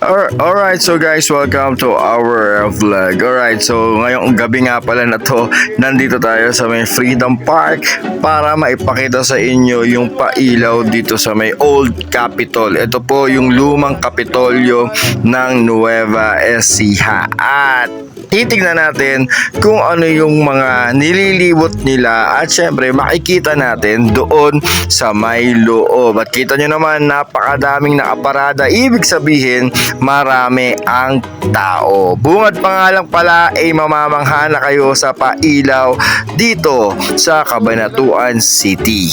Alright, so guys, welcome to our vlog. Alright, so ngayong gabi nga pala na to, nandito tayo sa may Freedom Park para maipakita sa inyo yung pailaw dito sa may Old Capitol. Ito po yung lumang Kapitolyo ng Nueva Ecija. At titignan natin kung ano yung mga nililibot nila at syempre makikita natin doon sa may loob. At kita nyo naman, napakadaming nakaparada. Ibig sabihin, marami ang tao. Bungad pa nga lang pala ay mamamangha na kayo sa pailaw dito sa Cabanatuan City.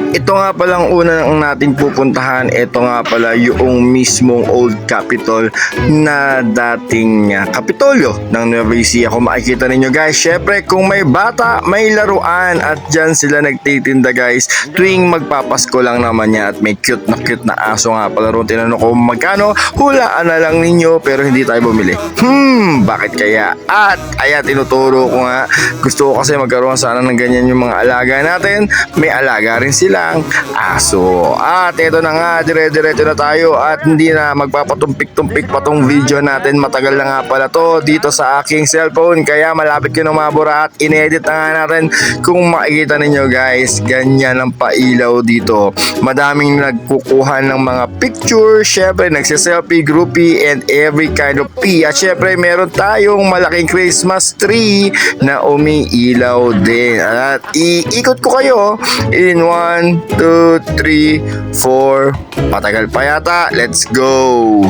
Ito nga palang una ang nating pupuntahan. Ito nga pala yung mismong Old Capitol na dating Kapitolyo ng Nueva Ecija. Kung makikita ninyo guys, syempre kung may bata, may laruan at dyan sila nagtitinda guys. Tuwing magpapasko lang naman niya at may cute na aso nga pala ron. Tinanong ko magkano, hulaan na lang ninyo pero hindi tayo bumili. Bakit kaya? At ayan, tinuturo ko nga. Gusto ko kasi magkaroon sana ng ganyan yung mga alaga natin. May alaga rin sila aso. At ito na nga, dire-diretso na tayo at hindi na magpapatumpik-tumpik pa tong video natin. Matagal na nga pala to dito sa aking cellphone kaya malapit ko na mabura at inedit na nga natin. Kung makikita ninyo guys, ganyan ang pailaw dito. Madaming nagkukuha ng mga picture, syempre nagsiselfie, groupie and every kind of pee. At syempre meron tayong malaking Christmas tree na umiilaw din. At iikot ko kayo in 1, 2, 3, 4. Patagal pa yata. Let's go!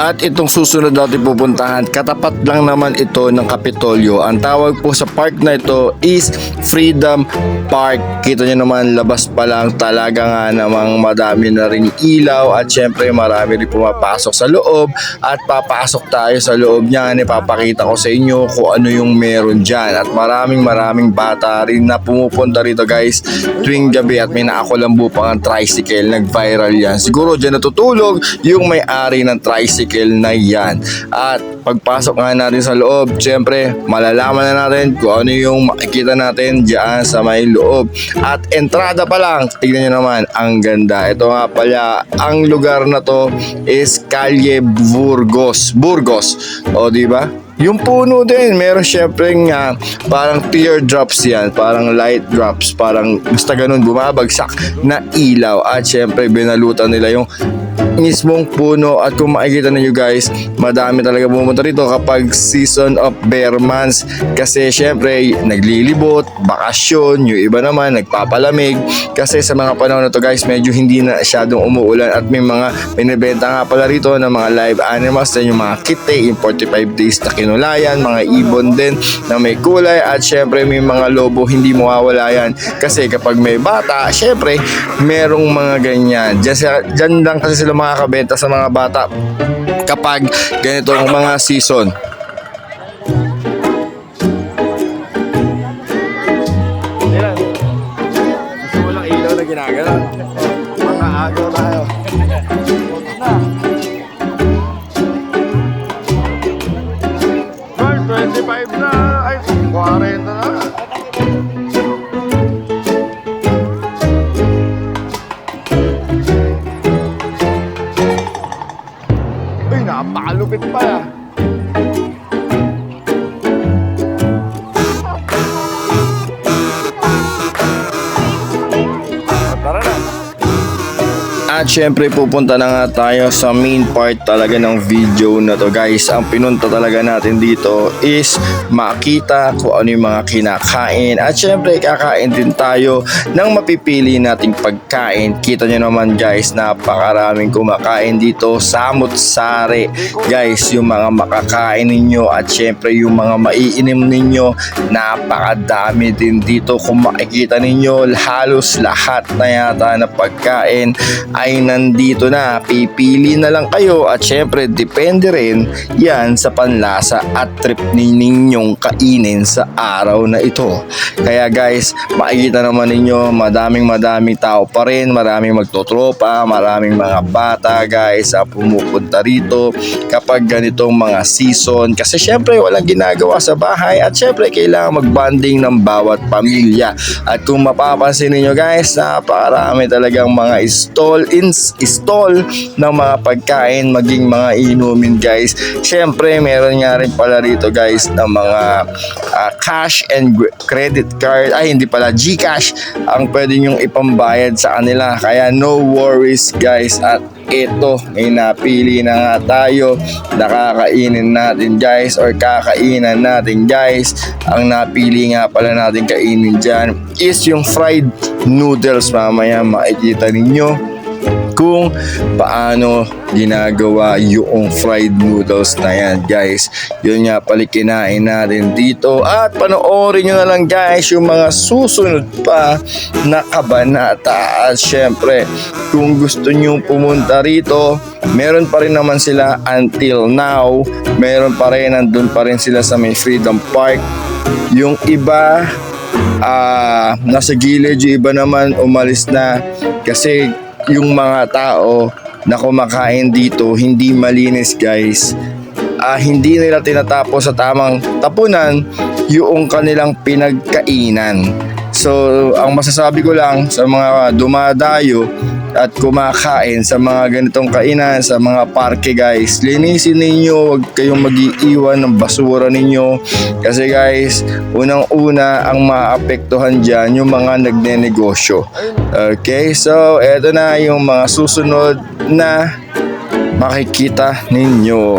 At itong susunod natin pupuntahan, katapat lang naman ito ng Kapitolyo. Ang tawag po sa park na ito is Freedom Park. Kita nyo naman, labas pa lang talaga nga namang madami na rin ilaw at syempre marami rin pumapasok sa loob. At papasok tayo sa loob niyan, ipapakita ko sa inyo kung ano yung meron dyan. At maraming bata rin na pumupunta rito guys tuwing gabi at may nakakulambo pang ang tricycle. Nag-viral yan. Siguro dyan natutulog yung may-ari ng tricycle na yan. At pagpasok nga natin sa loob, syempre malalaman na natin kung ano yung makikita natin dyan sa may loob. At entrada pa lang, tignan nyo naman, ang ganda. Ito nga pala, ang lugar na to is Calle Burgos. O diba? Yung puno din, meron syempre nga parang teardrops yan, parang light drops, parang basta ganun bumabagsak na ilaw. At syempre binalutan nila yung mismong puno. At kung makikita ninyo guys, madami talaga pumunta rito kapag season of bear months kasi syempre naglilibot, bakasyon, yung iba naman nagpapalamig kasi sa mga panahon na to guys medyo hindi na masyadong umuulan. At may mga binibenta nga pala rito ng mga live animals na yung mga kite, yung 45 days na kinulayan, mga ibon din na may kulay. At syempre may mga lobo, hindi mawawala yan kasi kapag may bata syempre merong mga ganyan dyan lang kasi sila makakabenta sa mga bata kapag ganitong mga season. Gusto mo lang ilaw na ginagana, mga agaw tayo. 25 na, ay 40 na. Napakalupit pa ya. At At syempre pupunta na nga tayo sa main part talaga ng video na to guys. Ang pinunta talaga natin dito is makita kung ano yung mga kinakain. At syempre kakain din tayo ng mapipili nating pagkain. Kita nyo naman guys, napakaraming kumakain dito. Samut-sari guys yung mga makakain ninyo. At syempre yung mga maiinim ninyo, napakadami din dito. Kung makikita ninyo, halos lahat na yata na pagkain ay nandito na. Pipili na lang kayo at syempre depende rin yan sa panlasa at trip ninyong kainin sa araw na ito. Kaya guys, makikita naman ninyo madaming tao pa rin, maraming magtotropa, maraming mga bata guys ang pumupunta rito kapag ganitong mga season kasi syempre walang ginagawa sa bahay at syempre kailangan magbanding ng bawat pamilya. At kung mapapansin niyo guys, napakarami talagang mga stall ng mga pagkain maging mga inumin guys. Syempre meron nga rin pala rito guys ng mga cash and credit card, ay hindi pala, GCash ang pwede nyong ipambayad sa kanila, kaya no worries guys. At ito, may napili na nga tayo, nakakainin natin guys or kakainan natin guys. Ang napili nga pala natin kainin dyan is yung fried noodles. Mamaya makikita ninyo kung paano ginagawa yung fried noodles na yan guys. Yun nga pala kinain natin dito. At panoorin nyo na lang guys yung mga susunod pa na kabanata. At syempre kung gusto nyo pumunta rito, meron pa rin naman sila until now. Meron pa rin, nandun pa rin sila sa may Freedom Park. Yung iba nasa gilid, yung iba naman umalis na kasi yung mga tao na kumakain dito hindi malinis guys. Hindi nila tinatapos sa tamang tapunan yung kanilang pinagkainan. So ang masasabi ko lang sa mga dumadayo at kumakain sa mga ganitong kainan sa mga parke guys, linisin ninyo, huwag kayong mag-iiwan ng basura ninyo kasi guys, unang-una ang maapektuhan dyan yung mga nagnenegosyo. Okay, so eto na yung mga susunod na makikita ninyo.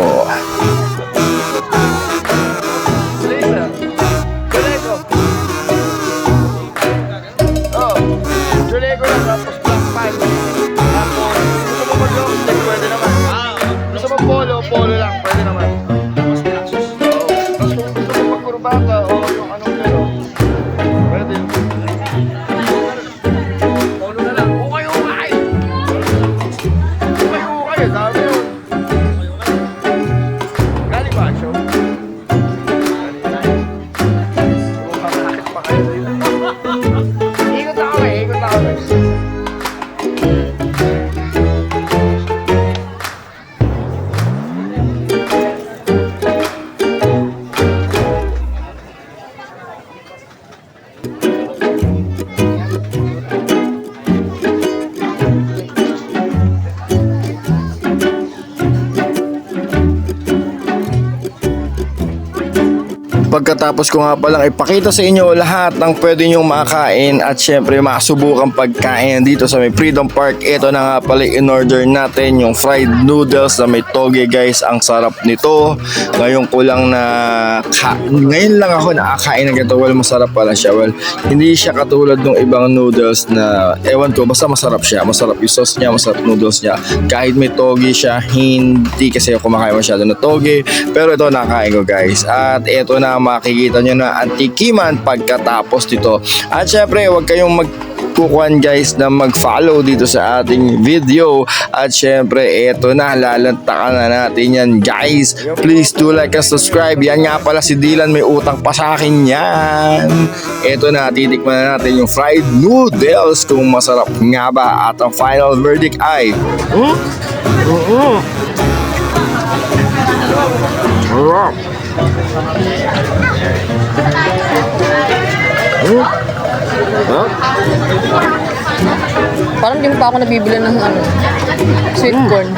Polo lang, pwede naman. Tapos Lexus. Tapos kung gusto mo magkurbata o yung anong gano'n, pwede. Polo na lang. Ukay! Ukay, dami yun. Galing ba, show? Umakakit pa kayo dito. Ikot ako guys. Pagkatapos ko nga palang ipakita sa inyo lahat ng pwede nyong makain at syempre masubukan pagkain dito sa may Freedom Park. Ito na nga pala in-order natin yung fried noodles na may toge guys. Ang sarap nito. Ngayon lang ako nakakain ng ganito. Well, masarap pala siya. Well, hindi siya katulad ng ibang noodles na ewan ko, basta masarap siya. Masarap yung sauce niya, masarap noodles niya. Kahit may toge siya, hindi kasi ako kumakain masyado na toge. Pero ito nakain ko guys. At ito na makikita nyo na antikiman pagkatapos dito. At syempre huwag kayong magkukuhan guys na mag-follow dito sa ating video. At syempre eto na, lalantakan na natin yan guys. Please do like and subscribe. Yan nga pala si Dylan, may utang pa sa akin yan. Eto na, titikman na natin yung fried noodles kung masarap nga ba. At ang final verdict ay Parang di mo pa ako nabibili ng sweet corn.